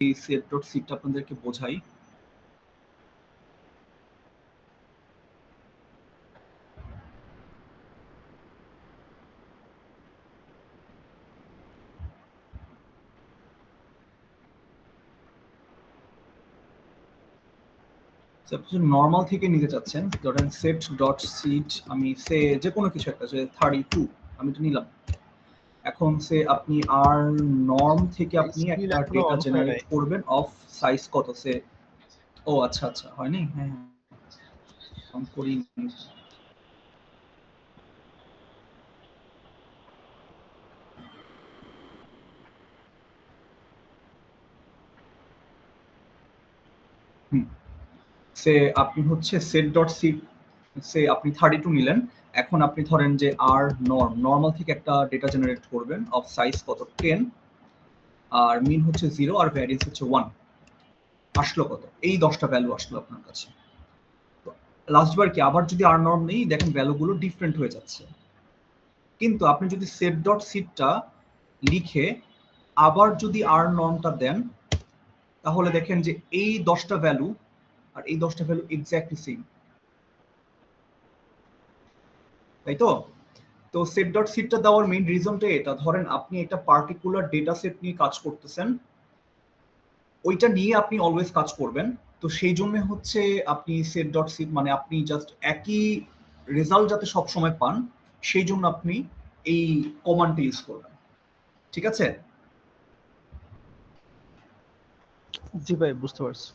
Set dot সিটটা আপনাদেরকে বোঝাই। নর্মাল থেকে নিতে চাচ্ছেন, ধরেন সেট ডট সিট আমি সে যে কোনো কিছু একটা, যে 32 আমি তো নিলাম। এখন সে আপনি আর নর্ম থেকে আপনি একটা ডেটা জেনারেট করবেন অফ সাইজ কত, সে ও আচ্ছা আচ্ছা হয়নি, হ্যাঁ অন করি। সে আপনি হচ্ছে সেট ডট সিট সে আপনি 32 নিলেন। এখন আপনি ধরেন যে আর নর্মাল থেকে একটা ডেটা জেনারেট করবেন অফ সাইজ কত 10, আর মিন হচ্ছে 0 আর ভ্যারিয়েন্স হচ্ছে 1। আসলো কত? এই 10টা ভ্যালু আসলো আপনার কাছে। তো লাস্ট বার কি আবার যদি আর নর্ম নেই, দেখেন ভ্যালুগুলো ডিফারেন্ট হয়ে যাচ্ছে। কিন্তু আপনি যদি সেট ডট সিটটা লিখে আবার যদি আর নর্মটা দেন, তাহলে দেখেন যে এই 10টা ভ্যালু আর এই 10টা ভ্যালু এক্স্যাক্টলি সেম, তাই তো? তো সেট ডট সিটটা দেওয়ার মেইন রিজনটা এটা, ধরেন আপনি একটা পার্টিকুলার ডেটা সেট নিয়ে কাজ করতেছেন, ওইটা নিয়ে আপনি অলওয়েজ কাজ করবেন। তো সেই জন্য হচ্ছে আপনি সেট ডট সিট মানে আপনি জাস্ট একই রেজাল্ট যাতে সব সময় পান, সেই জন্য আপনি এই কমান্ডটা ইউজ করবেন। ঠিক আছে? জি ভাই, বুঝতে পারছি।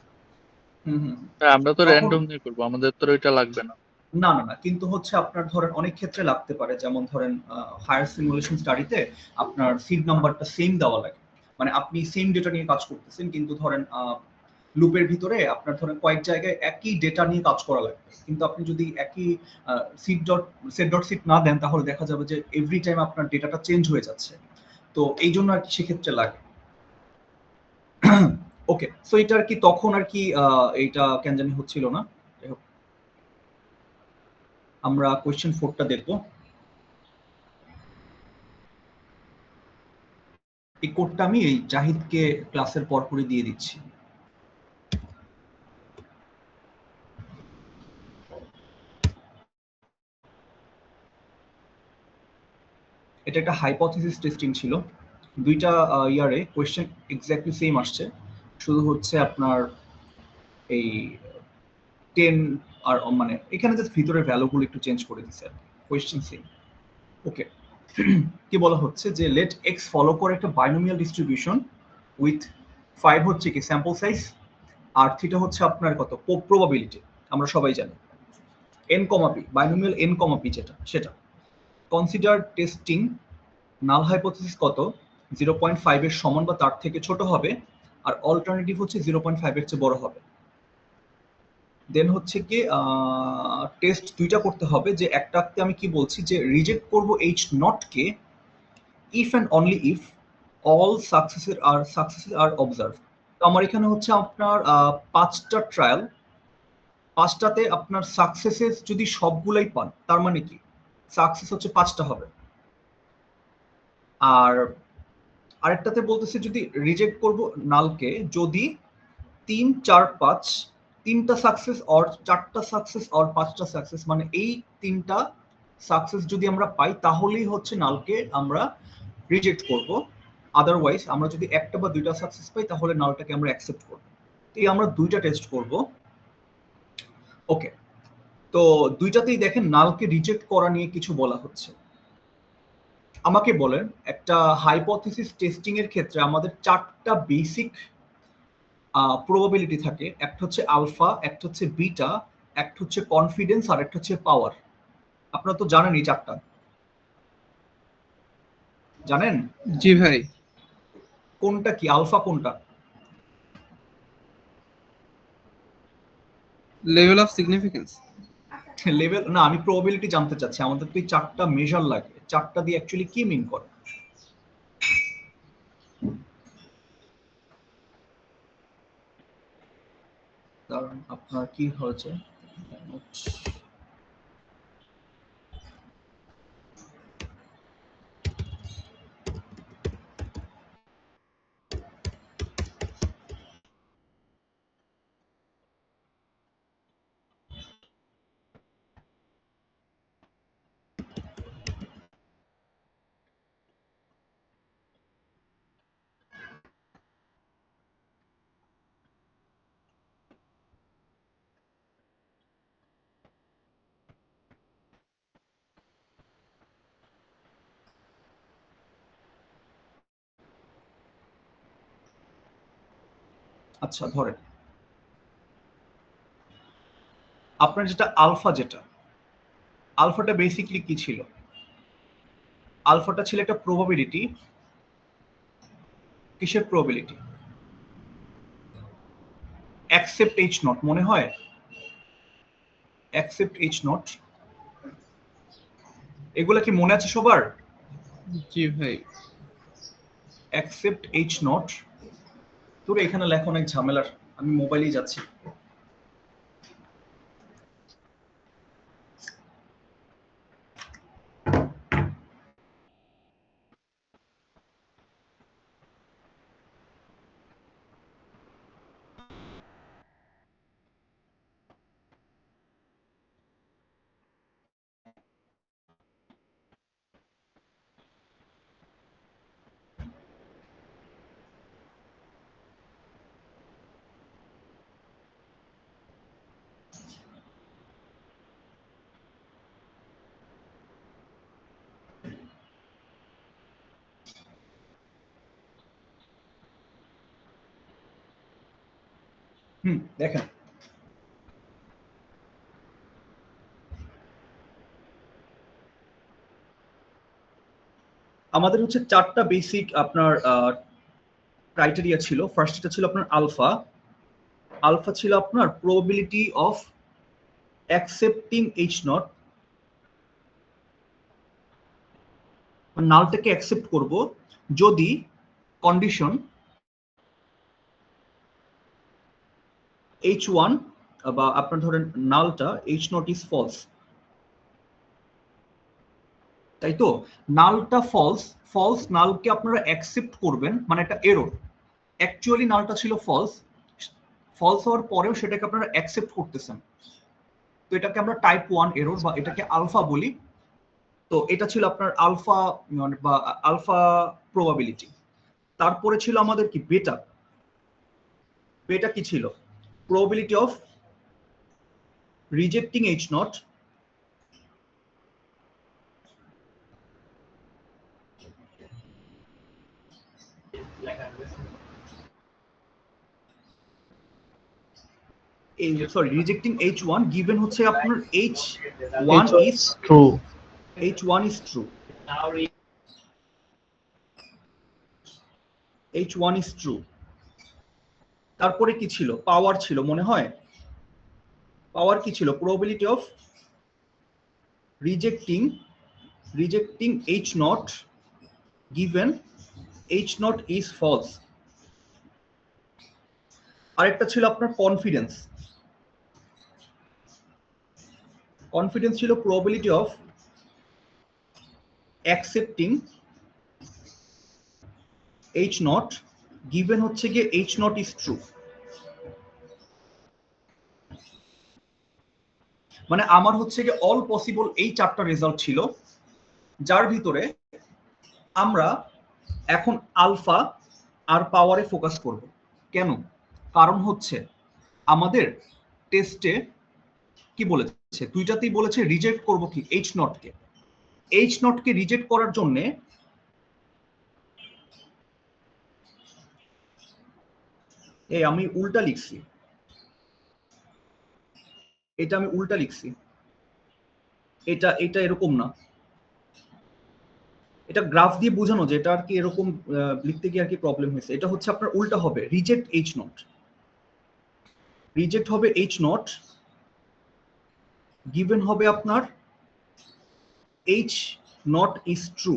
আমরা তো র্যান্ডম নিয়ে করব, আমাদের তো এটা লাগবে না। না না না, কিন্তু হচ্ছে আপনার ধরেন অনেক ক্ষেত্রে লাগতে পারে, যেমন ধরেন হায়ার সিমুলেশন স্টাডিতে আপনার সিড নাম্বারটা সেম দেওয়া লাগে। মানে আপনি সেম ডেটা নিয়ে কাজ করতেছেন, কিন্তু ধরেন লুপের ভিতরে আপনার ধরেন কয়েক জায়গায় একই ডেটা নিয়ে কাজ করা লাগবে, কিন্তু আপনি যদি একই সেট ডট সিট না দেন, তাহলে দেখা যাবে যে এভরি টাইম আপনার ডেটাটা চেঞ্জ হয়ে যাচ্ছে। তো এই জন্য আর কি সেক্ষেত্রে লাগে। ওকে, সো এটা আর কি তখন আর কি এইটা কেন জানি হচ্ছিল না। আমরা কোয়েশ্চেন 4টা দেখব। এই কোডটা আমি এই জাহিদকে ক্লাসের পরপরই দিয়ে দিচ্ছি। এটা একটা হাইপোথিসিস টেস্টিং ছিল। দুইটা ইয়ারে কোয়েশ্চেন এক্স্যাক্টলি সেম আসছে, শুধু হচ্ছে আপনার এই 10 আর মানে এখানে জাস্ট ভিতরের ভ্যালুগুলো একটু চেঞ্জ করে দিচ্ছে। Question same. ওকে, কি বলা হচ্ছে যে লেট এক্স ফলো করে একটা বাইনোমিয়াল ডিস্ট্রিবিউশন উইথ 5 হচ্ছে কি স্যাম্পল সাইজ, আর থিটা হচ্ছে আপনার কত প্রবাবিলিটি, আমরা সবাই জানি এন কমা পি, বাইনোমিয়াল এন কমা পি যেটা সেটা। কনসিডার টেস্টিং নাল হাইপোথিসিস কত 0.5 এর সমান বা তার থেকে ছোট হবে, আর অল্টারনেটিভ হচ্ছে 0.5 এর চেয়ে বড় হবে। দেন হচ্ছে কি টেস্ট দুইটা করতে হবে, যে একটাতে আমি কি বলছি যে রিজেক্ট করব এইচ নট কে if and only if all successes are observe. তো আমার এখানে হচ্ছে আপনার 5টা ট্রায়াল, 5টাতে আপনার সাকসেসেস যদি সবগুলাই পান, তার মানে কি সাকসেস হচ্ছে 5টা হবে। আর আরেকটাতে বলতেছে যদি রিজেক্ট করব নালকে যদি 3, 4, 5 তিনটা সাকসেস অর 4টা সাকসেস অর 5টা সাকসেস, মানে এই 3টা সাকসেস যদি আমরা পাই, তাহলেই হচ্ছে নালকে আমরা রিজেক্ট করব। আদারওয়াইজ আমরা যদি একটা বা দুইটা সাকসেস পাই, তাহলে নালটাকে আমরা অ্যাকসেপ্ট করব। এই আমরা দুইটা টেস্ট করব। ওকে, তো দুইটাতেই দেখেন নালকে রিজেক্ট করা নিয়ে কিছু বলা হচ্ছে। আমাকে বলেন একটা হাইপোথিসিস টেস্টিং এর ক্ষেত্রে আমাদের 4টা বেসিক প্রবাবিলিটি থাকে। একটা হচ্ছে আলফা, একটা হচ্ছে বিটা, একটা হচ্ছে কনফিডেন্স, আর একটা হচ্ছে পাওয়ার। আপনারা তো জানেন এই 4টা, জানেন? জি ভাই। কোনটা কি আলফা, কোনটা লেভেল অফ সিগনিফিকেন্স? লেভেল না, আমি প্রবাবিলিটি জানতে চাচ্ছি। আমাদের তো এই 4টা মেজার লাগে, 4টা দিয়ে অ্যাকচুয়ালি কি মিন করে? কারণ আপনার কি হয়েছে আচ্ছা ধরেন আপনার যেটা আলফা, যেটা আলফাটা বেসিকলি কি ছিল? আলফাটা ছিল একটা প্রবাবিলিটি। কিসের প্রবাবিলিটি? অ্যাকসেপ্ট এইচ নট, মনে হয় অ্যাকসেপ্ট এইচ নট। এগুলা কি মনে আছে সবার? জি ভাই। Accept H not. তোর এখানে লেখা অনেক ঝামেলার, আমি মোবাইলেই যাচ্ছি। দেখেন আমাদের হচ্ছে চারটা বেসিক আপনার ক্রাইটেরিয়া ছিল। ফার্স্টটা ছিল আপনার আলফা। আলফা ছিল আপনার probability of accepting H naught, নালটাকে অ্যাকসেপ্ট করব যদি কন্ডিশন H1 বা আপনার ধরেন নালটা H নট ইজ ফলস, তাই তো? নালটা ফলস, ফলস নালকে আপনারা অ্যাকসেপ্ট করবেন, মানে একটা এরর। অ্যাকচুয়ালি নালটা ছিল ফলস, ফলস হওয়ার পরেও সেটাকে আপনারা অ্যাকসেপ্ট করতেছেন, তো এটাকে আমরা টাইপ 1 এরর বা এটাকে আলফা বলি। তো এটা ছিল আপনার আলফা বা আলফা প্রবাবিলিটি। তারপরে ছিল আমাদের কি বেটা। বেটা কি ছিল? Probability of rejecting H not, sorry rejecting H1 given হচ্ছে আপনার H1 is true. H1 is true, H1 is true। তারপরে কি ছিল? পাওয়ার ছিল মনে হয়। পাওয়ার কি ছিল? Probability of rejecting H not given H not is false। আরেকটা ছিল আপনার কনফিডেন্স। কনফিডেন্স ছিল probability of accepting H not given হচ্ছে গিয়ে H নট is true। মানে আমার হচ্ছে গিয়ে অল পসিবল এই চারটা রেজাল্ট ছিল, যার ভিতরে আমরা এখন আলফা আর পাওয়ারে ফোকাস করব। কেন? কারণ হচ্ছে আমাদের টেস্টে কি বলেছে? দুইটাতেই বলেছে রিজেক্ট করব কি এইচ নটকে। এইচ নটকে রিজেক্ট করার জন্য আমি উল্টা লিখছি, এটা আমি উল্টা লিখছি, এটা এটা এরকম না, এটা গ্রাফ দিয়ে বোঝানো যে এটা আর কি এরকম লিখতে গিয়ে আর কি প্রবলেম হয়েছে। এটা হচ্ছে আপনার উল্টা হবে, রিজেক্ট এইচ নট, রিজেক্ট হবে এইচ নট গিভেন হবে আপনার এইচ নট ইজ ট্রু।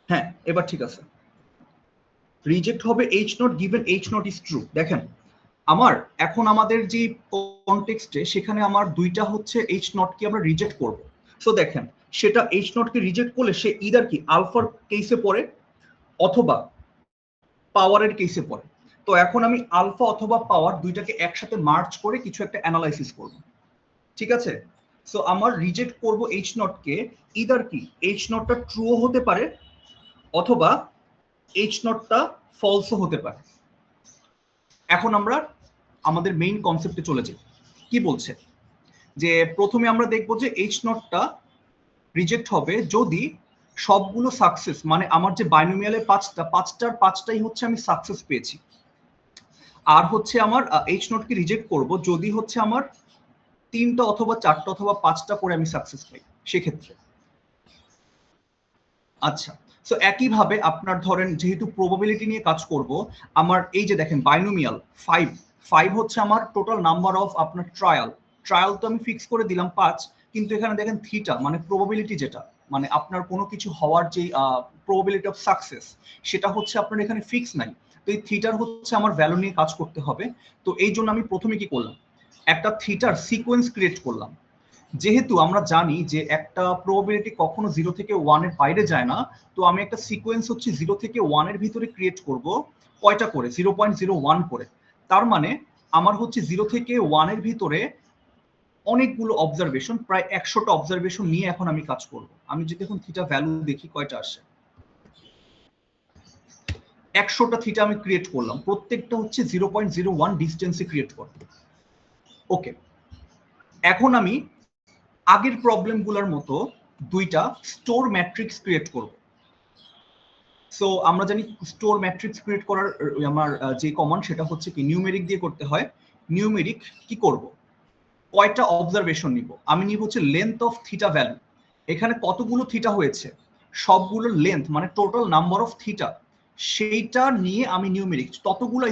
হ্যাঁ এবার ঠিক আছে। রিজেক্ট হবে H not given H not is true. দেখেন আমার এখন আমাদের যে কনটেক্সটে সেখানে আমার দুইটা হচ্ছে এইচ নট কে আমরা রিজেক্ট করব। সো দেখেন সেটা এইচ নট কে রিজেক্ট করলে সে ইদার কি আলফার কেসে পড়ে অথবা পাওয়ারের কেসে পড়ে। তো এখন আমি আলফা অথবা পাওয়ার দুইটাকে একসাথে মার্চ করে কিছু একটা অ্যানালাইসিস করব, ঠিক আছে? সো আমার রিজেক্ট করব এইচ নট কে, ইদার কি এইচ নটটা ট্রুও হতে পারে অথবা এইচ নটটা ফলসও হতে পারে। এখন আমরা আমাদের মেইন কনসেপ্টে চলে যাই। কি বলছে? যে প্রথমে আমরা দেখব যে এইচ নটটা রিজেক্ট হবে যদি সবগুলো সাকসেস মানে আমার যে বাইনোমিয়ালের পাঁচটাই হচ্ছে আমি সাকসেস পেয়েছি। আর হচ্ছে আমার এইচ নটকে রিজেক্ট করব যদি হচ্ছে আমার 3টা অথবা 4টা অথবা 5টা করে আমি সাকসেস পাই সেক্ষেত্রে। আচ্ছা, সো একইভাবে আপনার ধরেন যেহেতু প্রবাবিলিটি নিয়ে কাজ করব, আমার এই যে দেখেন বাইনোমিয়াল 5 হচ্ছে আমার টোটাল নাম্বার অফ আপনার ট্রায়াল তো আমি ফিক্স করে দিলাম 5, কিন্তু এখানে দেখেন থিটা মানে প্রবাবিলিটি যেটা মানে আপনার কোনো কিছু হওয়ার যে প্রবাবিলিটি অফ সাকসেস সেটা হচ্ছে আপনার এখানে ফিক্স নাই। তো এই থিটার হচ্ছে আমার ভ্যালু নিয়ে কাজ করতে হবে। তো এই জন্য আমি প্রথমে কি করলাম, একটা থিটার সিকোয়েন্স ক্রিয়েট করলাম। যেহেতু আমরা জানি যে একটা প্রবাবিলিটি কখনো 0 থেকে 1 এর বাইরে যায় না, তো আমি একটা সিকোয়েন্স হচ্ছে 0 থেকে 1 এর ভিতরে ক্রিয়েট করব। কয়টা করে? 0.01 করে। তার মানে আমার হচ্ছে 0 থেকে 1 এর ভিতরে অনেকগুলো অবজারভেশন, প্রায় 100টা অবজারভেশন নিয়ে এখন আমি কাজ করব। আমি যদি এখন থিটা ভ্যালু দেখি কয়টা আসে, 100টা থিটা আমি ক্রিয়েট করলাম, প্রত্যেকটা হচ্ছে 0.01 ডিস্টেন্সে ক্রিয়েট করব। ওকে, এখন আমি আগের প্রবলেমগুলোর মতো দুইটা স্টোর ম্যাট্রিক্স ক্রিয়েট করব। সো আমরা জানি স্টোর ম্যাট্রিক্স ক্রিয়েট করার আমার যে কমান্ড সেটা হচ্ছে কি নিউমেরিক দিয়ে করতে হয়। নিউমেরিক কি করব, কয়টা অবজারভেশন নিব, আমি নিব হচ্ছে লেন্থ অফ থিটা ভ্যালু। এখানে কতগুলো থিটা হয়েছে সবগুলোর লেন্থ মানে টোটাল নাম্বার অফ থিটা, সেইটা নিয়ে আমি নিউমেরিক ততগুলো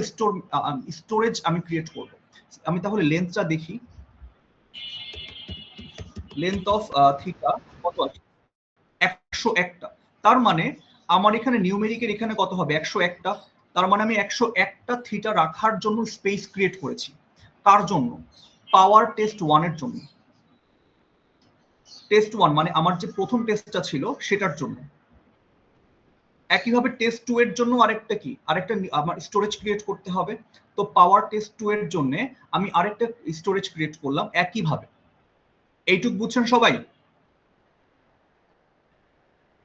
স্টোরেজ আমি ক্রিয়েট করব। আমি তাহলে লেন্থটা দেখি, লেন্থ অফ থিটা কত আছে, 101টা। তার মানে আমার এখানে নিউমেরিকের এখানে কত হবে, 101টা। তার মানে আমি 101টা থিটা রাখার জন্য স্পেস ক্রিয়েট করেছি। কার জন্য? পাওয়ার টেস্ট 1 এর জন্য। টেস্ট 1 মানে আমার যে প্রথম টেস্টটা ছিল সেটার জন্য। একইভাবে টেস্ট 2 এর জন্য আরেকটা আমার স্টোরেজ ক্রিয়েট করতে হবে। তো পাওয়ার টেস্ট 2 এর জন্য আমি আরেকটা স্টোরেজ ক্রিয়েট করলাম একইভাবে। এইটুক বুঝছেন সবাই?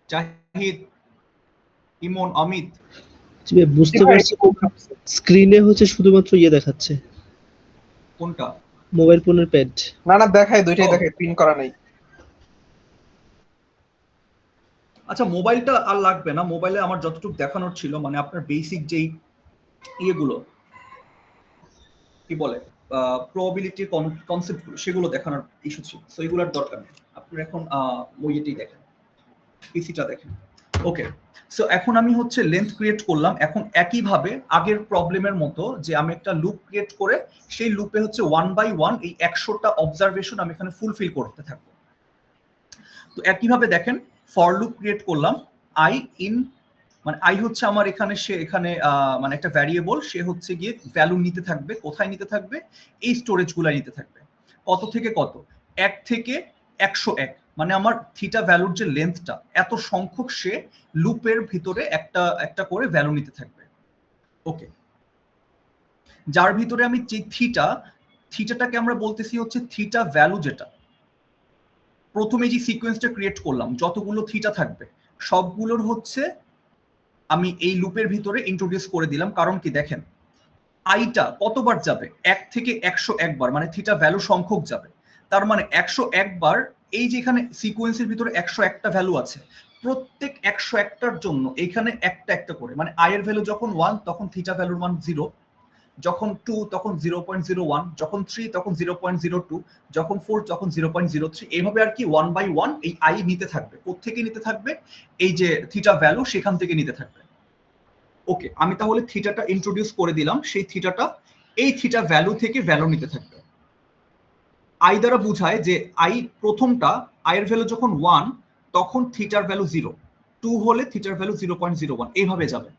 জাহিদ, ইমন, অমিত? বুঝতে পারছি। স্ক্রিনে হচ্ছে শুধুমাত্র ইয়ে দেখাচ্ছে, কোনটা? মোবাইল ফোনের প্যাড। না দেখায়, দুইটাই দেখায়, প্রিন্ট করা নাই। আচ্ছা, মোবাইলটা আর লাগবে না, মোবাইলে আমার যতটুকু দেখানোর ছিল মানে আপনার বেসিক যেই ইয়েগুলো কি বলে প্রবাবিলিটির কনসেপ্টগুলো সেগুলো দেখানোর ইস্যু ছিল। সো এগুলোর দরকার নেই, আপনি এখন ওইটাই দেখেন, পিসিটা দেখেন। ওকে, সো এখন আমি হচ্ছে লেন্থ ক্রিয়েট করলাম। এখন একইভাবে আগের প্রবলেমের মতো যে আমি একটা লুপ ক্রিয়েট করে সেই লুপে হচ্ছে 1 বাই 1 এই 100টা অবজারভেশন আমি এখানে ফুলফিল করতে থাকবো। তো একইভাবে দেখেন ফর লুপ ক্রিয়েট করলাম, আই ইন মানে আই হচ্ছে আমার এখানে সে এখানে মানে একটা ভ্যারিয়েবল, সে হচ্ছে গিয়ে ভ্যালু নিতে থাকবে। কোথায় নিতে থাকবে? এই স্টোরেজ গুলা নিতে থাকবে। কত থেকে কত? 1 থেকে 101 মানে আমার থিটা ভ্যালুর যে লেন্থটা এত সংখ্যক সে লুপের ভিতরে একটা করে ভ্যালু নিতে থাকবে। ওকে, যার ভিতরে আমি যে থিটাটাকে আমরা বলতেছি হচ্ছে থিটা ভ্যালু, যেটা প্রথমে যে সিকোয়েন্সটা ক্রিয়েট করলাম যতগুলো থিটা থাকবে সবগুলোর হচ্ছে আমি এই লুপের ভিতরে ইন্ট্রোডিউস করে দিলাম। কারণ কি দেখেন, আইটা কতবার যাবে? 1 থেকে 101 বার, মানে থিটা ভ্যালু সংখ্যক যাবে। তার মানে 101 বার এই যে এখানে সিকোয়েন্সের ভিতরে 101টা ভ্যালু আছে, প্রত্যেক 101টার জন্য এখানে একটা করে, মানে আই এর ভ্যালু যখন 1 তখন থিটা ভ্যালুর মান 0, যখন 2 তখন 0.01, যখন 3 তখন 0.02, যখন 4 তখন 0.03, এইভাবে আর কি 1 বাই 1 এই আই নিতে থাকবে। কোত্থেকে নিতে থাকবে? এই যে থিটা ভ্যালু সেখান থেকে নিতে থাকবে। ওকে, আমি তাহলে থিটাটা ইন্ট্রোডিউস করে দিলাম, সেই থিটাটা এই থিটা ভ্যালু থেকে ভ্যালু নিতে থাকবে। আই দ্বারা বোঝায় যে আই প্রথমটা আই এর ভ্যালু যখন 1 তখন থিটার ভ্যালু 0, 2 হলে থিটার ভ্যালু 0.01, এইভাবে যাবে।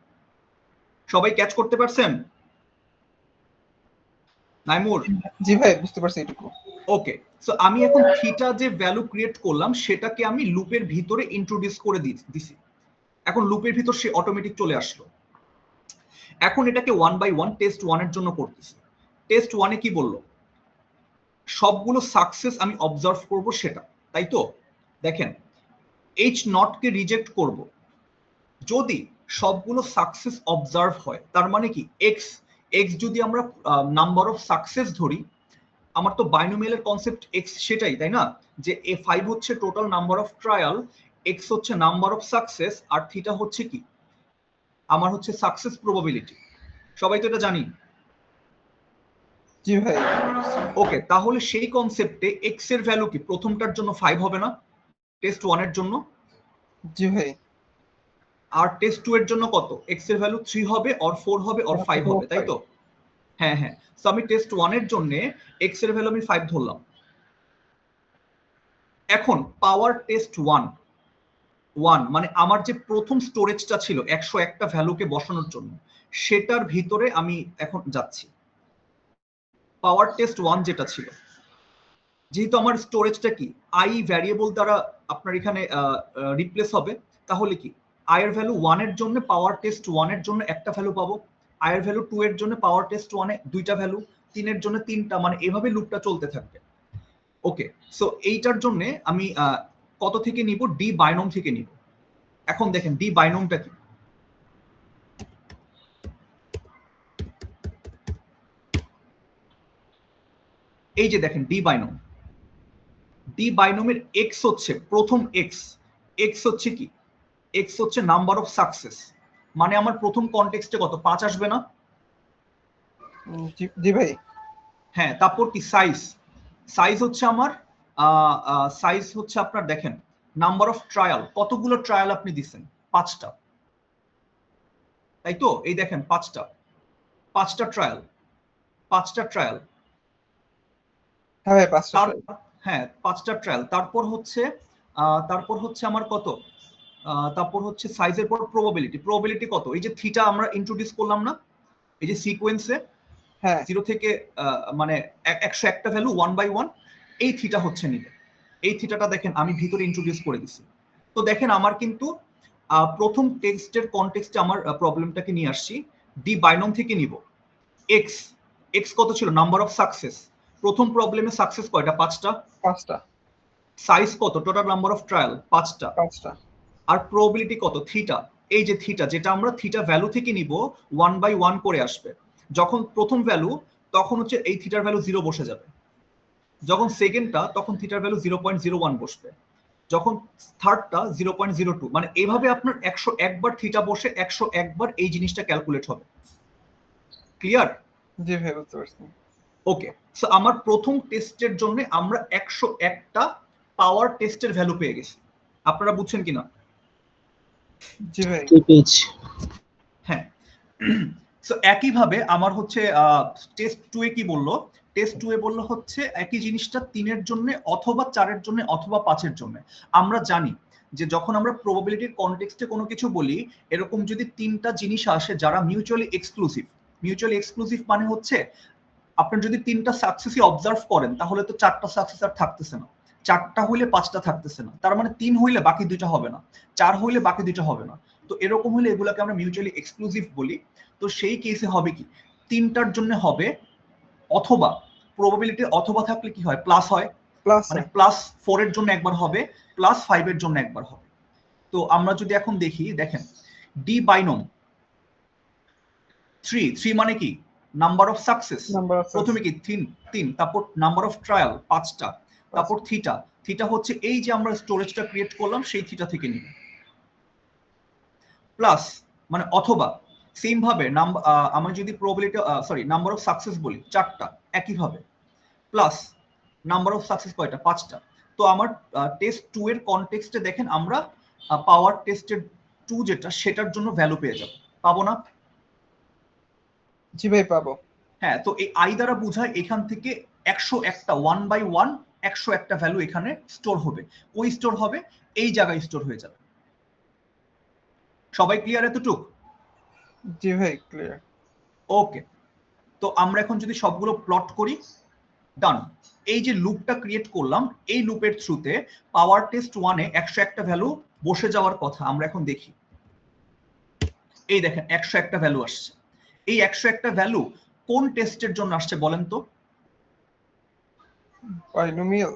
সবাই ক্যাচ করতে পারছেন? নাইমুর? জি ভাই, বুঝতে পারছি এটুকু। ওকে, সো আমি এখন থিটা যে ভ্যালু ক্রিয়েট করলাম সেটাকে আমি লুপের ভিতরে ইন্ট্রোডিউস করে দিছি। এখন লুপের ভিতর সে অটোমেটিক চলে আসলো। এখন এটাকে 1 বাই 1 টেস্ট 1 এর জন্য করতেছি। টেস্ট 1 এ কি বললো? সবগুলো সাকসেস আমি অবজার্ভ করব সেটা, তাই তো? দেখেন এইচ নট কে রিজেক্ট করব যদি সবগুলো সাকসেস অবজার্ভ হয়। তার মানে কি এক্স যদি আমরা নাম্বার অফ সাকসেস ধরি, আমার তো বাইনোমিয়ালের কনসেপ্ট এক্স সেটাই, তাই না? যে এ 5 হচ্ছে total number of trial, x হচ্ছে নাম্বার অফ সাকসেস আর থিটা হচ্ছে কি আমার হচ্ছে সাকসেস প্রবাবিলিটি। সবাই তো এটা জানি। জি ভাই। ওকে, তাহলে সেই কনসেপ্টে এক্স এর ভ্যালু কি প্রথমটার জন্য 5 হবে না টেস্ট 1 এর জন্য? জি ভাই। আর টেস্ট 2 এর জন্য কত? এক্স এর ভ্যালু 3 হবে অর 4 হবে অর 5 হবে, তাই তো? হ্যাঁ হ্যাঁ। সো আমি টেস্ট 1 এর জন্য এক্স এর ভ্যালু আমি 5 ধরলাম। এখন পাওয়ার টেস্ট 1 মানে আমার যে প্রথম স্টোরেজটা ছিল 101টা ভ্যালুকে বসানোর জন্য, সেটার ভিতরে আমি এখন যাচ্ছি। পাওয়ার টেস্ট 1 যেটা ছিল, যেহেতু আমার স্টোরেজটা কি আই ভ্যারিয়েবল দ্বারা আপনার এখানে রিপ্লেস হবে, তাহলে কি আই এর ভ্যালু 1 এর জন্য পাওয়ার টেস্ট 1 এর জন্য একটা ভ্যালু পাবো, আই এর ভ্যালু 2 এর জন্য পাওয়ার টেস্ট 1 এ দুইটা ভ্যালু, 3 এর জন্য তিনটা, মানে এভাবে লুপটা চলতে থাকবে। ওকে, সো এইটার জন্য আমি কত থেকে নিব? ডি বাইনোম থেকে নিব। এখন দেখেন ডি বাইনোমটা কি। এই যে দেখেন ডি বাইনোম, ডি বাইনোমের এক্স হচ্ছে প্রথম এক্স হচ্ছে কি? এক্স হচ্ছে নাম্বার অফ সাকসেস, মানে আমার প্রথম কনটেক্সটে কত 5 আসবে না? জি ভাই। হ্যাঁ, তারপর কি সাইজ হচ্ছে আমার সাইজ হচ্ছে আপনার দেখেন নাম্বার অফ ট্রায়াল, কতগুলো ট্রায়াল আপনি দিচ্ছেন? 5টা, তাই তো? এই দেখেন 5টা ট্রায়াল। হ্যাঁ ভাই 5টা। হ্যাঁ 5টা ট্রায়াল। তারপর হচ্ছে আমার কত? তারপর হচ্ছে সাইজের পর প্রবাবিলিটি কত? এই যে থিটা আমরা ইন্ট্রোডিউস করলাম না, এই যে সিকোয়েন্সে 0 থেকে মানে 101টা ভ্যালু 1 বাই 1, এই থিটা হচ্ছে নিবে। এই থিটাটা দেখেন আমি ভিতরে ইন্ট্রোডিউস করে দিছি। তো দেখেন আমার কিন্তু প্রথম টেক্সটের কনটেক্সটে আমার প্রবলেমটাকে নিয়ে আসছি। ডি বাইনোম থেকে নিব এক্স কত ছিল? Number of success. প্রথম প্রবলেমে সাকসেস কয়টা? 5টা। সাইজ কত? টোটাল নাম্বার অফ ট্রায়াল 5টা। আর প্রবাবিলিটি কত? থিটা। এই যে থিটা, যেটা আমরা থিটা ভ্যালু থেকে নিব 1 বাই 1 করে আসবে। যখন প্রথম ভ্যালু, তখন হচ্ছে এই থিটার ভ্যালু 0 বসে যাবে। যখন সেকেন্ডটা, তখন থিটার ভ্যালু 0.01 বসবে। যখন থার্ডটা 0.02, মানে এইভাবে আপনার 101 বার থিটা বসে 101 বার এই জিনিসটা ক্যালকুলেট হবে। ক্লিয়ার? জি ভাই, বুঝতে পারছি। ওকে, সো আমার প্রথম টেস্টের জন্য আমরা 101টা পাওয়ার টেস্টের ভ্যালু পেয়ে গেছি। আপনারা বুঝছেন কিনা? জি ভাই। হ্যাঁ। সো একইভাবে আমার হচ্ছে টেস্ট 2 এ কি বললো? টেস্ট 2 এ বললো হচ্ছে একই জিনিসটা 3 এর জন্য অথবা 4 এর জন্য অথবা 5 এর জন্য। আমরা জানি যে যখন আমরা প্রবাবিলিটির কনটেক্সটে কোনো কিছু বলি, এরকম যদি 3টা জিনিস আসে যারা মিউচুয়ালি এক্সক্লুসিভ মানে হচ্ছে আপনি যদি 3টা সাকসেসই অবজার্ভ করেন, তাহলে তো 4টা সাকসেস আর থাকতেছে না, 4টা হইলে 5টা থাকতেছে না, তার মানে 3 হইলে বাকি 2টা হবে না, 4 হইলে বাকি 2টা হবে না। তো এরকম হলে এগুলোকে আমরা মিউচুয়ালি এক্সক্লুসিভ বলি। তো সেই কেসে হবে কি, 3টার জন্য হবে অথবা, প্রবাবিলিটি অথবা থাকলে কি হয়? প্লাস হয়, মানে প্লাস 4 এর জন্য একবার হবে, প্লাস 5 এর জন্য একবার হবে। তো আমরা যদি এখন দেখি, দেখেন ডি বাইনোম 3 মানে কি? Number of success. প্রথমে কি 3, তারপর নাম্বার অফ ট্রায়াল 5টা, তারপর থিটা হচ্ছে এই যে আমরা স্টোরেজটা ক্রিয়েট করলাম সেই থিটা থেকে নিব, প্লাস মানে অথবা সেম ভাবে আমি যদি প্রবাবিলিটি নাম্বার অফ সাকসেস বলি 4টা, একইভাবে প্লাস নাম্বার অফ সাকসেস কয়টা? 5টা। তো আমার টেস্ট 2 এর কনটেক্সটে দেখেন আমরা পাওয়ার টেস্টের 2 যেটা, সেটার জন্য ভ্যালু পেয়ে যাব, পাবো না? জি ভাই, পাবো। হ্যাঁ, তো এই আই দ্বারা বোঝায় এখান থেকে 101টা 1 বাই 1 101টা ভ্যালু এখানে স্টোর হবে। ওই স্টোর হবে এই জায়গায় স্টোর হয়ে যাবে। সবাই ক্লিয়ার এতটুক? জি ভাই, ক্লিয়ার। ওকে, তো আমরা এখন যদি সবগুলো প্লট করি, ডান। এই যে লুপটা ক্রিয়েট করলাম, এই লুপের থ্রুতে পাওয়ার টেস্ট 1 এ 101টা ভ্যালু বসে যাওয়ার কথা। আমরা এখন দেখি, এই দেখেন 101টা ভ্যালু আসছে। এই 101টা ভ্যালু কোন টেস্টের জন্য আসছে বলেন তো? বাইনোমিয়াল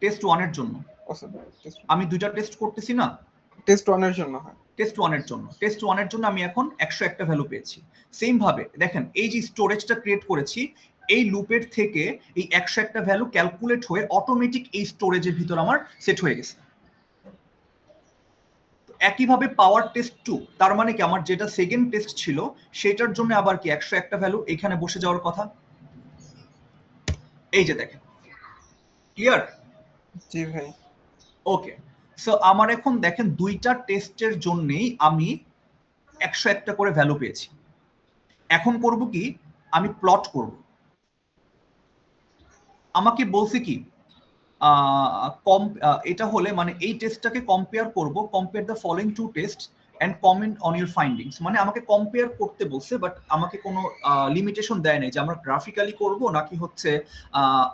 টেস্ট 1 এর জন্য। আমি দুইটা টেস্ট করতেছি না? টেস্ট 1 এর জন্য। হয় টেস্ট 1 এর জন্য। টেস্ট 1 এর জন্য আমি এখন 101টা ভ্যালু পেয়েছি। সেম ভাবে দেখেন এই যে স্টোরেজটা ক্রিয়েট করেছি, এই লুপের থেকে এই 101টা ভ্যালু ক্যালকুলেট হয়ে অটোমেটিক এই স্টোরেজের ভিতর আমার সেট হয়ে গেছে। একইভাবে পাওয়ার টেস্ট 2, তার মানে কি আমার যেটা সেকেন্ড টেস্ট ছিল সেটার জন্য আবার কি 101টা ভ্যালু এখানে বসে যাওয়ার কথা। এই যে দেখেন, ক্লিয়ার? জি ভাই। ওকে, সো আমার এখন দেখেন দুইটা টেস্টের জন্যই আমি 101টা করে ভ্যালু পেয়েছি। এখন করব কি, আমি প্লট করব। আমাকে বলছে কি এটা হলে মানে এই টেস্টটাকে কম্পেয়ার করব, compare the following two test and comment on your findings. মানে আমাকে কম্পেয়ার করতে বলছে, বাট আমাকে কোনো লিমিটেশন দেয় নাই যে আমরা গ্রাফিক্যালি করব নাকি হচ্ছে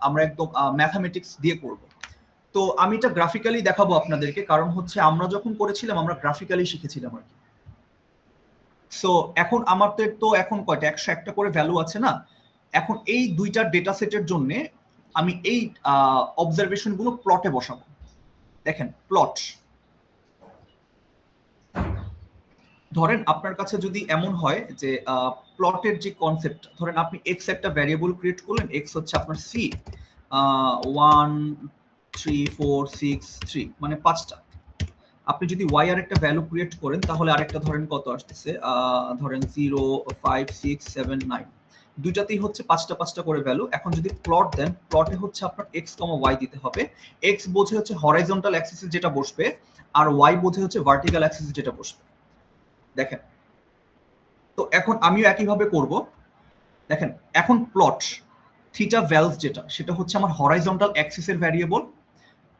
আমরা একদম ম্যাথামেটিক্স দিয়ে করব। তো আমি এটা গ্রাফিক্যালি দেখাবো আপনাদেরকে, কারণ হচ্ছে আমরা যখন করেছিলাম আমরা গ্রাফিক্যালি শিখেছিলাম আর কি। সো এখন আমার তো এখন কয়টা 101টা করে ভ্যালু আছে না। এখন এই দুইটা ডেটা সেটের জন্য আমি এই অবজারভেশন গুলো প্লটে বসাবো। দেখেন প্লট, ধরেন আপনার কাছে যদি এমন হয় যে প্লটের যে কনসেপ্ট, ধরেন আপনি এক্স একটা ভ্যারিয়েবল ক্রিয়েট করলেন, এক্স হচ্ছে আপনার সি 1 3 4 6 3 মানে 5টা। আপনি যদি ওয়াই আর একটা ভ্যালু ক্রিয়েট করেন তাহলে আরেকটা ধরেন কত আসতেছে, ধরেন 0 5 6 7 9, দুইটাতেই হচ্ছে 5টা করে ভ্যালু। এখন যদি প্লট দেন, প্লটে হচ্ছে আপনার এক্স কমা ওয়াই দিতে হবে। এক্স বোঝে হচ্ছে হরাইজন্টাল অ্যাক্সিসে যেটা বসবে, আর ওয়াই বোঝে হচ্ছে ভার্টিক্যাল অ্যাক্সিসে যেটা বসবে। দেখেন, তো এখন আমিও একইভাবে করব। দেখেন এখন প্লট থিটা ভ্যালস যেটা, সেটা হচ্ছে আমার হরাইজন্টাল অ্যাক্সিসের ভ্যারিয়েবল,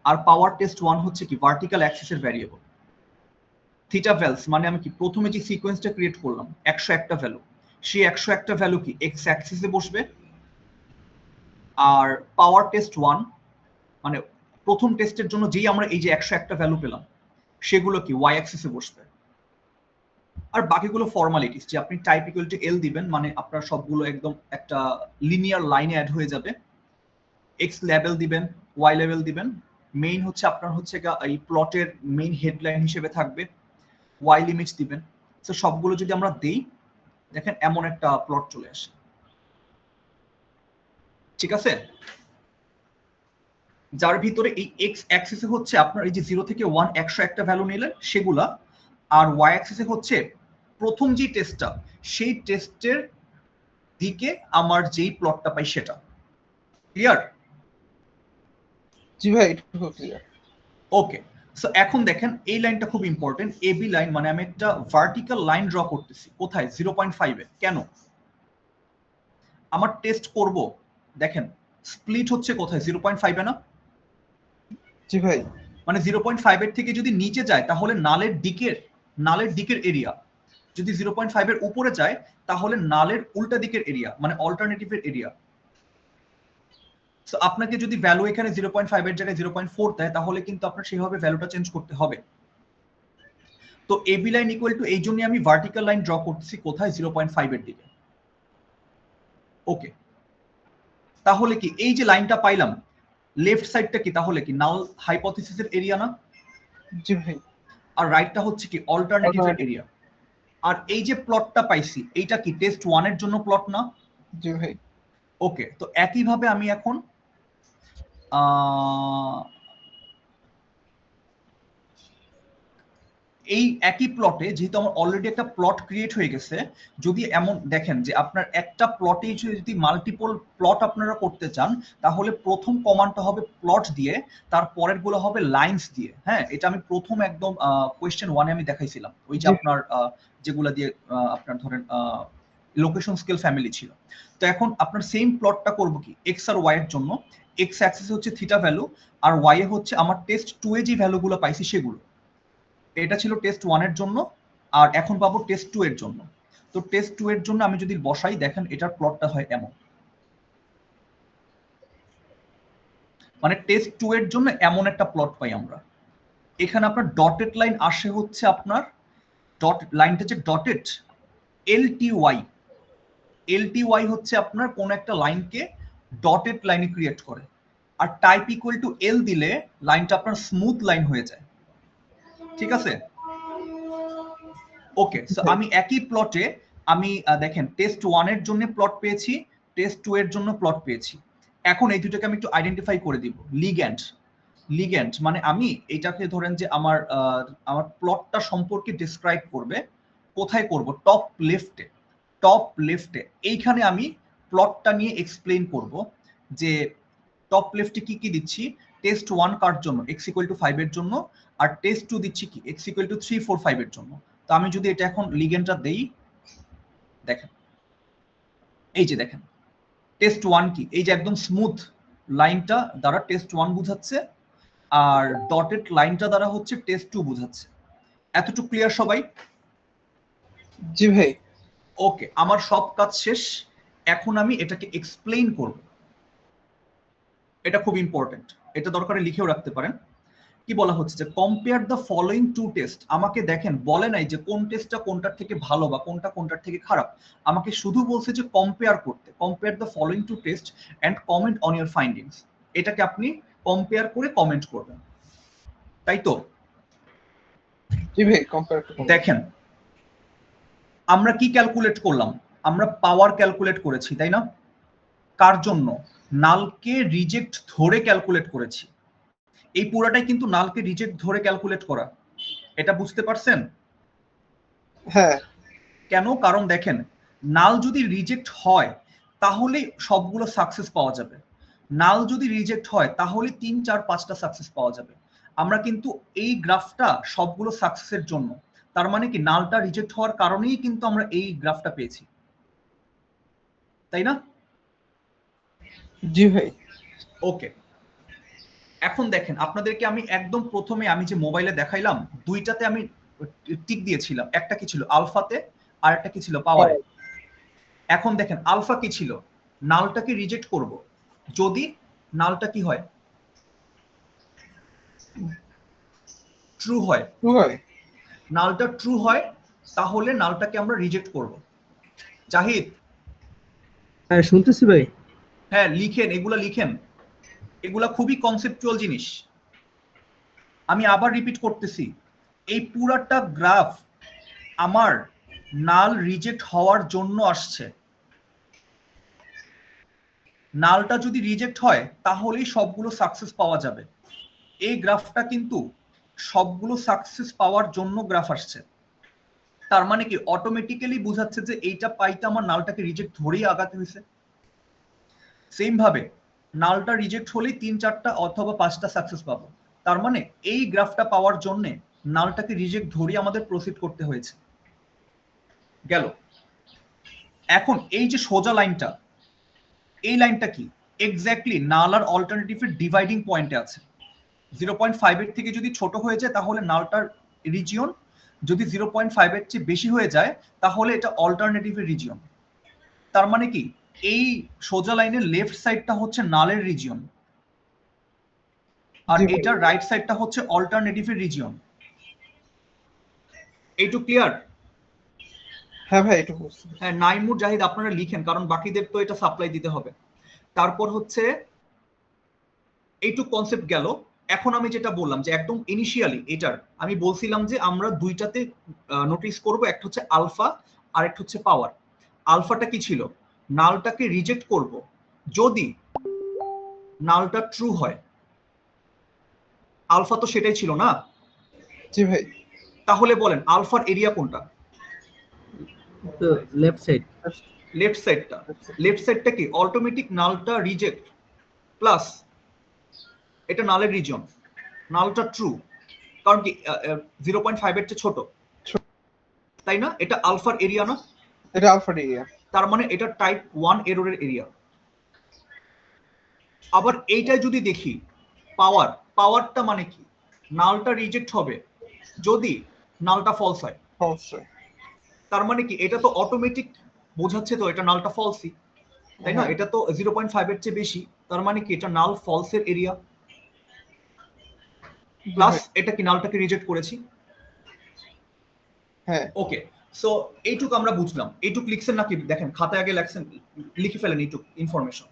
আর পাওয়ার টেস্ট 1 হচ্ছে কি ভার্টিক্যাল অ্যাক্সিসের ভ্যারিয়েবল। থিটা ভ্যালস মানে আমি কি প্রথমে যে সিকোয়েন্সটা ক্রিয়েট করলাম 101টা ভ্যালু, সেই 101টা ভ্যালু কি এক্স অ্যাক্সিসে বসবে, আর পাওয়ার টেস্ট 1 মানে প্রথম টেস্টের জন্য যেই আমরা এই যে 101টা ভ্যালু পেলাম সেগুলো কি ওয়াই অ্যাক্সিসে বসবে। আর বাকিগুলো ফর্মালিটিস, যে আপনি টাইপ ইকুয়াল টু এল দিবেন মানে আপনার সবগুলো একদম একটা লিনিয়ার লাইনে অ্যাড হয়ে যাবে। এক্স লেভেল দিবেন, ওয়াই লেভেল দিবেন, মেইন হচ্ছে আপনার হচ্ছে এই প্লটের মেইন হেডলাইন হিসেবে থাকবে, ওয়াই লিমিটস দিবেন। তো সবগুলো যদি আমরা দেই, দেখেন এমন একটা প্লট চলে আসে। ঠিক আছে, যার ভিতরে এই এক্স অ্যাক্সিসে হচ্ছে আপনার এই যে 0 থেকে 1 101টা ভ্যালু নিলেন সেগুলা, আর ওয়াই অ্যাক্সিসে হচ্ছে প্রথম যে টেস্টটা সেই টেস্টের দিকে আমার যেই প্লটটা পাই সেটা। ক্লিয়ার? জি ভাই, একটু ক্লিয়ার। ওকে, সো এখন দেখেন এই লাইনটা খুব ইম্পর্টেন্ট, এবি লাইন মানে আমি একটা ভার্টিক্যাল লাইন ড্র করতেছি। কোথায়? 0.5 এ। কেন? আমার টেস্ট করব, দেখেন স্প্লিট হচ্ছে কোথায়? 0.5 এ না? জি ভাই। মানে 0.5 এর থেকে যদি নিচে যায় তাহলে নালের দিকের এরিয়া, যদি 0.5 এর উপরে যায় তাহলে নালের উল্টা দিকের এরিয়া মানে অল্টারনেটিভের এরিয়া। সো আপনাকে যদি ভ্যালু এখানে 0.5 এর জায়গায় 0.4 দেয় তাহলে কিন্তু আপনার সেভাবে ভ্যালুটা চেঞ্জ করতে হবে। তো এবি লাইন ইকুয়াল টু, এই জন্য আমি ভার্টিক্যাল লাইন ড্র করতেছি কোথায়? 0.5 এর দিকে। ওকে, তাহলে কি এই যে লাইনটা পাইলাম লেফট সাইডটা কি তাহলে কি নাল হাইপোথিসিসের এরিয়া না? জি ভাই। আর রাইটটা হচ্ছে কি অল্টারনেটিভের এরিয়া। আর এই যে প্লটটা পাইছি এইটা কি টেস্ট 1 এর জন্য প্লট না? জি ভাই। ওকে, তো একইভাবে আমি এখন এই একই প্লটে যেহেতু আমার অলরেডি একটা প্লট ক্রিয়েট হয়ে গেছে, যদি এমন দেখেন যে আপনার একটা প্লটে যদি মাল্টিপল প্লট আপনারা করতে চান তাহলে প্রথম কমান্ডটা হবে প্লট দিয়ে, তার পরের গুলো হবে লাইনস দিয়ে। হ্যাঁ, এটা আমি প্রথম একদম কোয়েশ্চেন 1 এ আমি দেখাইছিলাম, ওই যে আপনার যেগুলা দিয়ে আপনার ধরেন লোকেশন স্কেল ফ্যামিলি ছিল। তো এখন আপনার সেম প্লটটা করব কি এক্স আর ওয়াই এর জন্য। এক্স অ্যাক্সিস হচ্ছে theta value, R Y A হচ্ছে আমার টেস্ট 2 এ যে ভ্যালুগুলো পাইছি সেগুলো। এটা ছিল টেস্ট 1 এর জন্য, আর এখন পাবো টেস্ট 2 এর জন্য। তো টেস্ট 2 এর জন্য আমি যদি বসাই, দেখেন এটার প্লটটা হয় এমন, মানে টেস্ট 2 এর জন্য এমন একটা প্লট পাই আমরা। এখানে আপনার ডটেড লাইন আসে হচ্ছে আপনার ডট লাইনটা যে ডটেড এলটিওয়াই হচ্ছে আপনার কোন একটা লাইনকে ডটেড লাইনে ক্রিয়েট করে, আর টাইপ ইকুয়াল টু এল দিলে লাইনটা আপনার স্মুথ লাইন হয়ে যায়। ঠিক আছে? ওকে, সো আমি একই প্লটে আমি দেখেন টেস্ট 1 এর জন্য প্লট পেয়েছি, টেস্ট 2 এর জন্য প্লট পেয়েছি। এখন এই দুটোকে আমি একটু আইডেন্টিফাই করে দিব। লিগ্যান্ড লিগ্যান্ড মানে আমি এটাকে ধরেন যে আমার আমার প্লটটা সম্পর্কে ডিসক্রাইব করবে, কোথায় করব? টপ লেফটে এইখানে আমি প্লটটা নিয়ে এক্সপ্লেইন করব যে টপ লেফটে কি কি দিচ্ছি। টেস্ট 1 কার জন্য x = 5 এর জন্য, আর টেস্ট 2 দিচ্ছি কি x = 3 4 5 এর জন্য। তো আমি যদি এটা এখন লিগ্যান্ডটা দেই, দেখেন এই যে দেখেন টেস্ট 1 কি, এই যে একদম স্মুথ লাইনটা দ্বারা টেস্ট 1 বোঝাচ্ছে, আর ডটেড লাইনটা দ্বারা হচ্ছে টেস্ট 2 বোঝাচ্ছে। এতটুকু ক্লিয়ার সবাই? জি ভাই। ওকে, আমার সব কাজ শেষ, এখন আমি এটাকে এক্সপ্লেইন করব। এটা খুব ইম্পর্টেন্ট, এটা দরকারে লিখেও রাখতে পারেন। কি বলা হচ্ছে যে compare the following two test. আমাকে দেখেন বলে নাই যে কোন টেস্টটা কোনটার থেকে ভালো বা কোনটা কোনটার থেকে খারাপ, আমাকে শুধু বলছে যে কম্পেয়ার করতে। Compare the following two test and comment on your findings. এটাকে আপনি কম্পেয়ার করে কমেন্ট করবেন, তাই তো? জি ভাই, কম্পেয়ার দেখেন আমরা কি ক্যালকুলেট করলাম? আমরা পাওয়ার ক্যালকুলেট করেছি, তাই না? কার জন্য? নালকে রিজেক্ট ধরে ক্যালকুলেট করেছি। এই পুরাটাই কিন্তু নালকে রিজেক্ট ধরে ক্যালকুলেট করা। এটা বুঝতে পারছেন? হ্যাঁ। কেন? কারণ দেখেন নাল যদি রিজেক্ট হয় তাহলে সবগুলো সাকসেস পাওয়া যাবে, নাল যদি রিজেক্ট হয় তাহলে 3 4 5টা সাকসেস পাওয়া যাবে। আমরা কিন্তু এই গ্রাফটা সবগুলো সাকসেসের জন্য, তার মানে কি নালটা রিজেক্ট হওয়ার কারণেই কিন্তু আমরা এই গ্রাফটা পেয়েছি, তাই না? জি ভাই। ওকে, এখন দেখেন আপনাদেরকে আমি একদম প্রথমে আমি যে মোবাইলে দেখাইলাম দুইটাতে আমি টিক দিয়েছিলাম, একটা কি ছিল আলফাতে আর একটা কি ছিল পাওয়ারে। এখন দেখেন আলফা কি ছিল? নালটাকে রিজেক্ট করব যদি নালটা কি হয়, ট্রু হয়। ট্রু হয়। নালটা ট্রু হয় তাহলে নালটাকে আমরা রিজেক্ট করব। জাহিদ, হ্যাঁ শুনতেছি ভাই। হ্যাঁ লিখেন, এগুলা লিখেন, এগুলা খুবই কনসেপচুয়াল জিনিস। আমি আবার রিপিট করতেছি, এই পুরাটা গ্রাফ আমার নাল রিজেক্ট হওয়ার জন্য আসছে। নালটা যদি রিজেক্ট হয় তাহলেই সবগুলো সাকসেস পাওয়া যাবে। এই গ্রাফটা কিন্তু সবগুলো সাকসেস পাওয়ার জন্য গ্রাফ আসছে। তার মানে কি অটোমেটিক্যালি বোঝাচ্ছে যে এইটা পাইতে আমার নালটাকে রিজেক্ট ধরেই আগাতে হয়েছে। সেম ভাবে নালটা রিজেক্ট হলেই 3 4টা অথবা 5টা সাকসেস পাবো। তার মানে এই গ্রাফটা পাওয়ার জন্য নালটাকে রিজেক্ট ধরেই আমাদের প্রসিড করতে হয়েছে। গেল। এখন এই যে সোজা লাইনটা, এই লাইনটা কি? এক্স্যাক্টলি নাল আর অল্টারনেটিভের ডিভাইডিং পয়েন্টে আছে। 0.5 এর থেকে যদি ছোট হয়ে যায় তাহলে নালটার রিজিয়ন, যদি 0.5 এর চেয়ে বেশি হয়ে যায় তাহলে এটা অল্টারনেটিভের রিজিয়ন। তার মানে কি এই সোজা লাইনের লেফট সাইডটা হচ্ছে নালের রিজিয়ন, আর এটার রাইট সাইডটা হচ্ছে অল্টারনেটিভের রিজিয়ন। এইটুকু ক্লিয়ার? হ্যাঁ ভাই, এটা বুঝতে পেরেছি। হ্যাঁ নাইমুর, জাহিদ আপনারা লিখেন, কারণ বাকিদের তো এটা সাপ্লাই দিতে হবে। তারপর হচ্ছে এইটুকু কনসেপ্ট গেল। এখন আমি যেটা বললাম যে একদম ইনিশিয়ালি এটার আমি বলছিলাম যে আমরা দুইটাতে নোটিস করব, একটা হচ্ছে আলফা আর একটা হচ্ছে পাওয়ার। আলফাটা কি ছিল? নালটাকে রিজেক্ট করব যদি নালটা ট্রু হয়। আলফা তো সেটাই ছিল না? জি ভাই। তাহলে বলেন আলফার এরিয়া কোনটা? তো লেফট সাইড। লেফট সাইডটা। লেফট সাইডটা কি? অটোমেটিক নালটা রিজেক্ট প্লাস এটা নালের রিজিয়ন, নালটা ট্রু, কারণ কি 0.5 এর চেয়ে ছোট, তাই না? এটা আলফার এরিয়া না? এটা আলফা এরিয়া। তার মানে এটা টাইপ 1 এররের এরিয়া। আবার এইটাই যদি দেখি পাওয়ার, পাওয়ারটা মানে কি? নালটা রিজেক্ট হবে যদি নালটা ফলস হয়। ফলস। তার মানে কি এটা তো অটোমেটিক বোঝাচ্ছে তো এটা নালটা ফলসই, তাই না? এটা তো 0.5 এর চেয়ে বেশি, তার মানে কি এটা নাল ফলসের এরিয়া। প্লাস এটা কি নালটাকে রিজেক্ট করেছি। হ্যাঁ। ওকে, সো এইটুকু আমরা বুঝলাম। এইটুকু লিখছেন নাকি? দেখেন খাতায় আগে লেখছেন, লিখে ফেলেন এইটুকু ইনফরমেশন।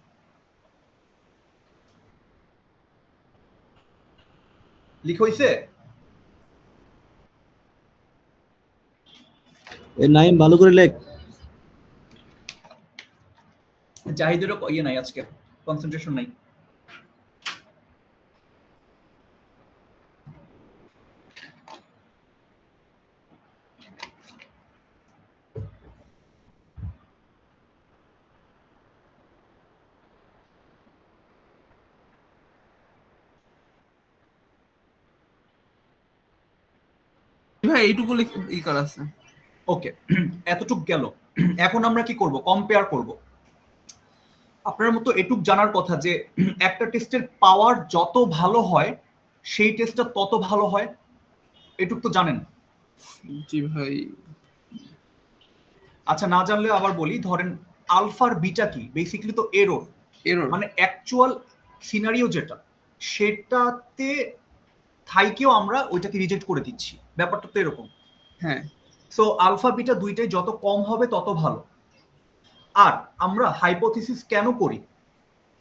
লিখ হইছে? নাইম ভালো করে লেখ। জাহিদেরও ইয়ে নাই, আজকে কনসেন্ট্রেশন নাই। ভাই এইটুকু ই করা আছে। ওকে, এতটুক গেল। এখন আমরা কি করব? কম্পেয়ার করব। আপনার মতো এটুক জানার কথা যে একটা টেস্টের পাওয়ার যত ভালো হয় সেই টেস্টটা তত ভালো হয়, এটুক তো জানেন। জি ভাই। আচ্ছা, না জানলে আবার বলি, ধরেন আলফার বিটা কি? বেসিক্যালি তো এরর, এরর মানে অ্যাকচুয়াল সিনারিও যেটা সেটাতে থাইকেও আমরা ওইটাকে রিজেক্ট করে দিচ্ছি, ব্যাপারটা তো এরকম। হ্যাঁ সো আলফা বিটা দুইটাই যত কম হবে তত ভালো। আর আমরা হাইপোথিসিস কেন করি?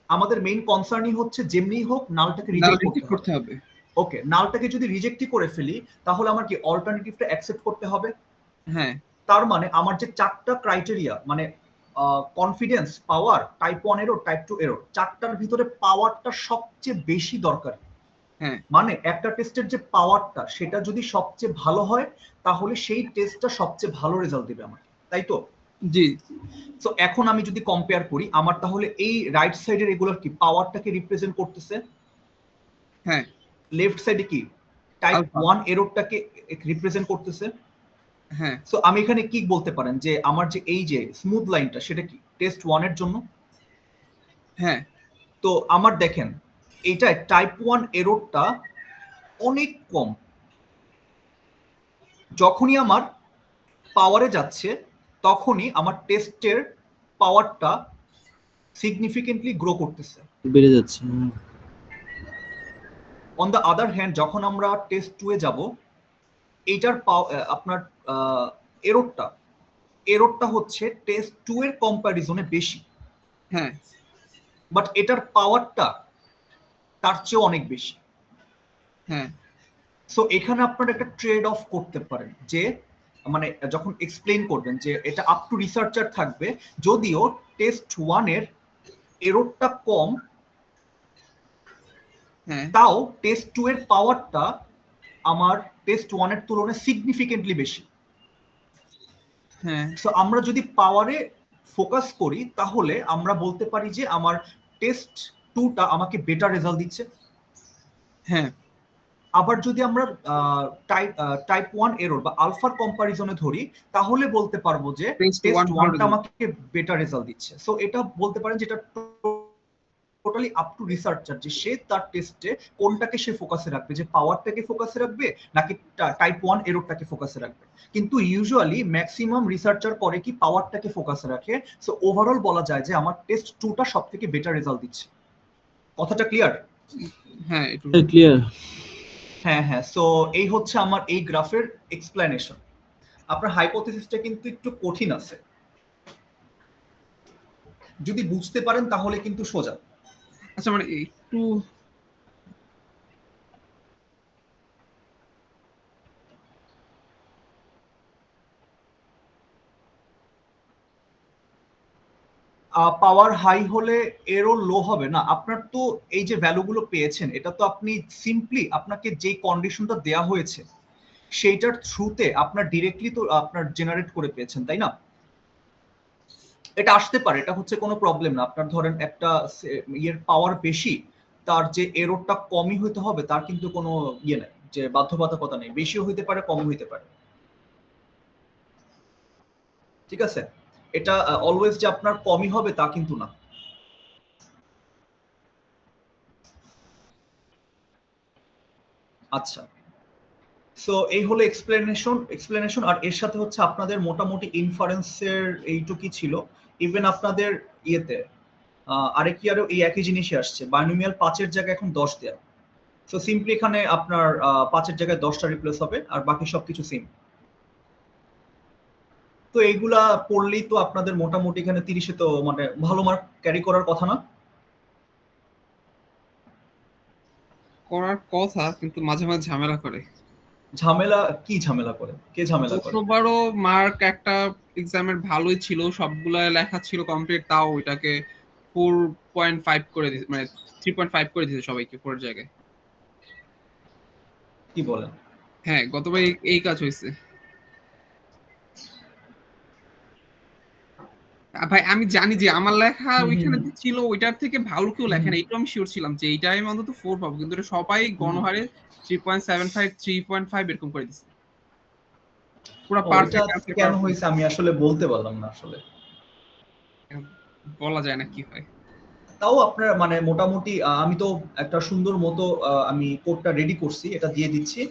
আমাদের মেইন কনসার্নই হচ্ছে যেমনি হোক নালটাকে রিজেক্ট করতে হবে। ওকে, নালটাকে যদি রিজেক্টই করে ফেলি তাহলে আমার কি অল্টারনেটিভটা অ্যাকসেপ্ট করতে হবে? হ্যাঁ তার মানে আমার যে চারটা ক্রাইটেরিয়া, মানে কনফিডেন্স, পাওয়ার, টাইপ 1 এরর, টাইপ 2 এরর, চারটার ভিতরে পাওয়ারটা সবচেয়ে বেশি দরকারি। হ্যাঁ মানে একটা টেস্টের যে পাওয়ারটা সেটা যদি সবচেয়ে ভালো হয় তাহলে সেই টেস্টটা সবচেয়ে ভালো রেজাল্ট দেবে আমাকে, তাই তো? জি। সো এখন আমি যদি কম্পেয়ার করি, আমার তাহলে এই রাইট সাইডের এগুলোর কি পাওয়ারটাকে রিপ্রেজেন্ট করতেছে, হ্যাঁ লেফট সাইডে কি টাইপ আলফা। 1 এররটাকে রিপ্রেজেন্ট করতেছে। হ্যাঁ সো আমি এখানে কি বলতে পারেন যে আমার যে এই যে স্মুথ লাইনটা সেটা কি টেস্ট 1 এর জন্য। হ্যাঁ তো আমার দেখেন এইটায় টাইপ 1 এররটা অনেক কম, যখনই আমার পাওয়ারে যাচ্ছে তখনই আমার টেস্টের পাওয়ারটা সিগনিফিকেন্টলি গ্রো করতেছে। বেড়ে যাচ্ছে। অন দ্য আদার হ্যান্ড যখন আমরা টেস্ট 2 এ যাব, এইটার আপনার এররটা হচ্ছে টেস্ট 2 এর কম্প্যারিজনে বেশি, হ্যাঁ বাট এটার পাওয়ারটা তার চেয়ে অনেক বেশি। হ্যাঁ সো এখানে আপনারা একটা ট্রেড অফ করতে পারেন, যে মানে যখন এক্সপ্লেইন করবেন যে এটা আপ টু রিসার্চার থাকবে, যদিও টেস্ট 1 এর এররটা কম হ্যাঁ তাও টেস্ট 2 এর পাওয়ারটা আমার টেস্ট 1 এর তুলনায় সিগনিফিকেন্টলি বেশি। হ্যাঁ সো আমরা যদি পাওয়ারে ফোকাস করি তাহলে আমরা বলতে পারি যে আমার টেস্ট 2টা আমাকে বেটার রেজাল্ট দিচ্ছে। হ্যাঁ আবার যদি আমরা টাইপ 1 এরর বা আলফার কম্পারিজনে ধরি তাহলে বলতে পারবো যে টেস্ট টেস্ট 1 1টা আমাকে বেটার রেজাল্ট দিচ্ছে। সো এটা বলতে পারেন যেটা টোটালি আপ টু রিসার্চার, যে সে তার টেস্টে কোনটাকে সে ফোকাসে রাখবে, যে পাওয়ারটাকে ফোকাসে রাখবে নাকি টাইপ 1 এররটাকে ফোকাসে রাখবে। কিন্তু ইউজুয়ালি ম্যাক্সিমাম রিসার্চার করে কি পাওয়ারটাকে ফোকাসে রাখে। সো ওভারঅল বলা যায় যে আমার টেস্ট 2টা সবথেকে বেটার রেজাল্ট দিচ্ছে। কথাটা ক্লিয়ার? হ্যাঁ একটু ক্লিয়ার। হ্যাঁ হ্যাঁ, সো এই হচ্ছে আমার এই গ্রাফের এক্সপ্লেনেশন। আপনার হাইপোথিসিসটা কিন্তু একটু কঠিন আছে, যদি বুঝতে পারেন তাহলে কিন্তু সোজা। আচ্ছা মানে একটু পাওয়ার হাই হলে এরও লো হবে না। আপনার তো এই যে ভ্যালুগুলো পেয়েছেন এটা তো আপনি সিম্পলি আপনাকে যে কন্ডিশনটা দেয়া হয়েছে সেইটার থ্রুতে আপনার ডিরেক্টলি তো আপনার জেনারেট করে পেয়েছেন, তাই না? এটা আসতে পারে, এটা হচ্ছে কোনো প্রবলেম না। আপনার ধরেন একটা ইয়ের পাওয়ার বেশি, তার যে এররটা কমই হইতে হবে তার কিন্তু কোনো ইয়ে নাই, যে বাধ্যবাধকতা নেই, বেশিও হইতে পারে কমও হইতে পারে। ঠিক আছে, এটা অলওয়েজ যে আপনার কমই হবে তা কিন্তু না। আচ্ছা, সো এই হলো এক্সপ্লেনেশন। আর এর সাথে হচ্ছে আপনাদের মোটামুটি ইনফারেন্সের এইটুকুই ছিল। ইভেন আপনাদের ইয়েতে আরও এই একই জিনিসই আসছে, বাইনোমিয়াল 5-এর জায়গায় এখন 10 দেয়া। সো সিম্পলি এখানে আপনার 5-এর জায়গায় 10টা রিপ্লেস হবে আর বাকি সবকিছু সেম। তো এইগুলা পড়লেই তো আপনাদের মোটামুটি এখানে 30-এ তো মানে ভালো মার্ক ক্যারি করার কথা না? করার কথা, কিন্তু মাঝে মাঝে ঝামেলা করে। ঝামেলা? কি ঝামেলা করে? কে ঝামেলা করে? গতবারও মার্ক একটা এক্সামের ভালোই ছিল, সবগুলা লেখা ছিল কমপ্লিট, তাও ওইটাকে 4.5 করে দিয়েছে, মানে 3.5 করে দিয়েছে সবাইকে 4 এর জায়গায়। কি বলেন? হ্যাঁ গতবার এই কাজ হয়েছে। ভাই আমি জানি যে আমার লেখা ওইখানে যে ছিল ওইটার থেকে ভালো কেউ লেখে না, এটা আমি শিওর ছিলাম যে এইটা আমি অন্তত 4 পাবো, কিন্তু এটা সবাই গণহারে 3.75 3.5 এরকম করে দিচ্ছে। পুরো ওইটা পারফেক্ট আনসার কেন হয়েছে আমি আসলে বলতে পারলাম না আসলে। বলা যায় না কি হয়। তাও আপনার মানে মোটামুটি আমি তো একটা সুন্দর মতো আমি কোডটা রেডি করছি, এটা দিয়ে দিচ্ছি।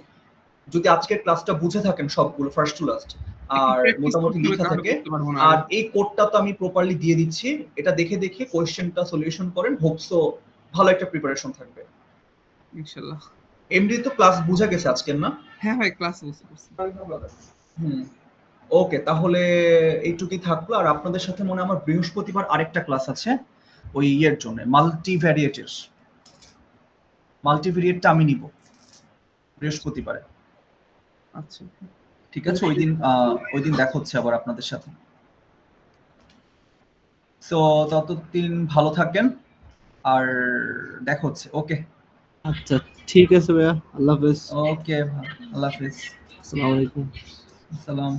যদি আজকের ক্লাসটা বুঝে থাকেন সবগুলো ফার্স্ট টু লাস্ট একটু আর প্র্যাকটিস মোটামুটি করতে হবে, লিখা তাহলে থাকে, বুঝতে পারবো না আর আগে। এই কোডটা তো আমি প্রপারলি দিয়ে দিচ্ছি, এটা দেখে দেখে কোয়েশ্চেনটা সলিউশন করেন, হোপসো ভালো একটা প্রিপারেশন থাকবে। ইনশাআল্লাহ। এমডি তো ক্লাস বুঝা গেছে আজকের না? হ্যাঁ ভাই, ক্লাস বুঝতে পারছি। হুম, ওকে, তাহলে এইটুকুই থাকলো। আর আপনাদের সাথে মনে হয় আমার বৃহস্পতিবার আরেকটা ক্লাস আছে ওই ইয়ের জন্য, মাল্টিভেরিয়েটটা আমি নিব বৃহস্পতিবারে। আচ্ছা, ঠিক আছে, ওই দিন দেখা হচ্ছে আবার আপনাদের সাথে। সো ততদিন ভালো থাকেন আর দেখা হচ্ছে। ওকে আচ্ছা ঠিক আছে ভাইয়া, আল্লাহ হাফেজ। ওকে, আল্লাহ হাফিজ। আসসালামু আলাইকুম। সালাম।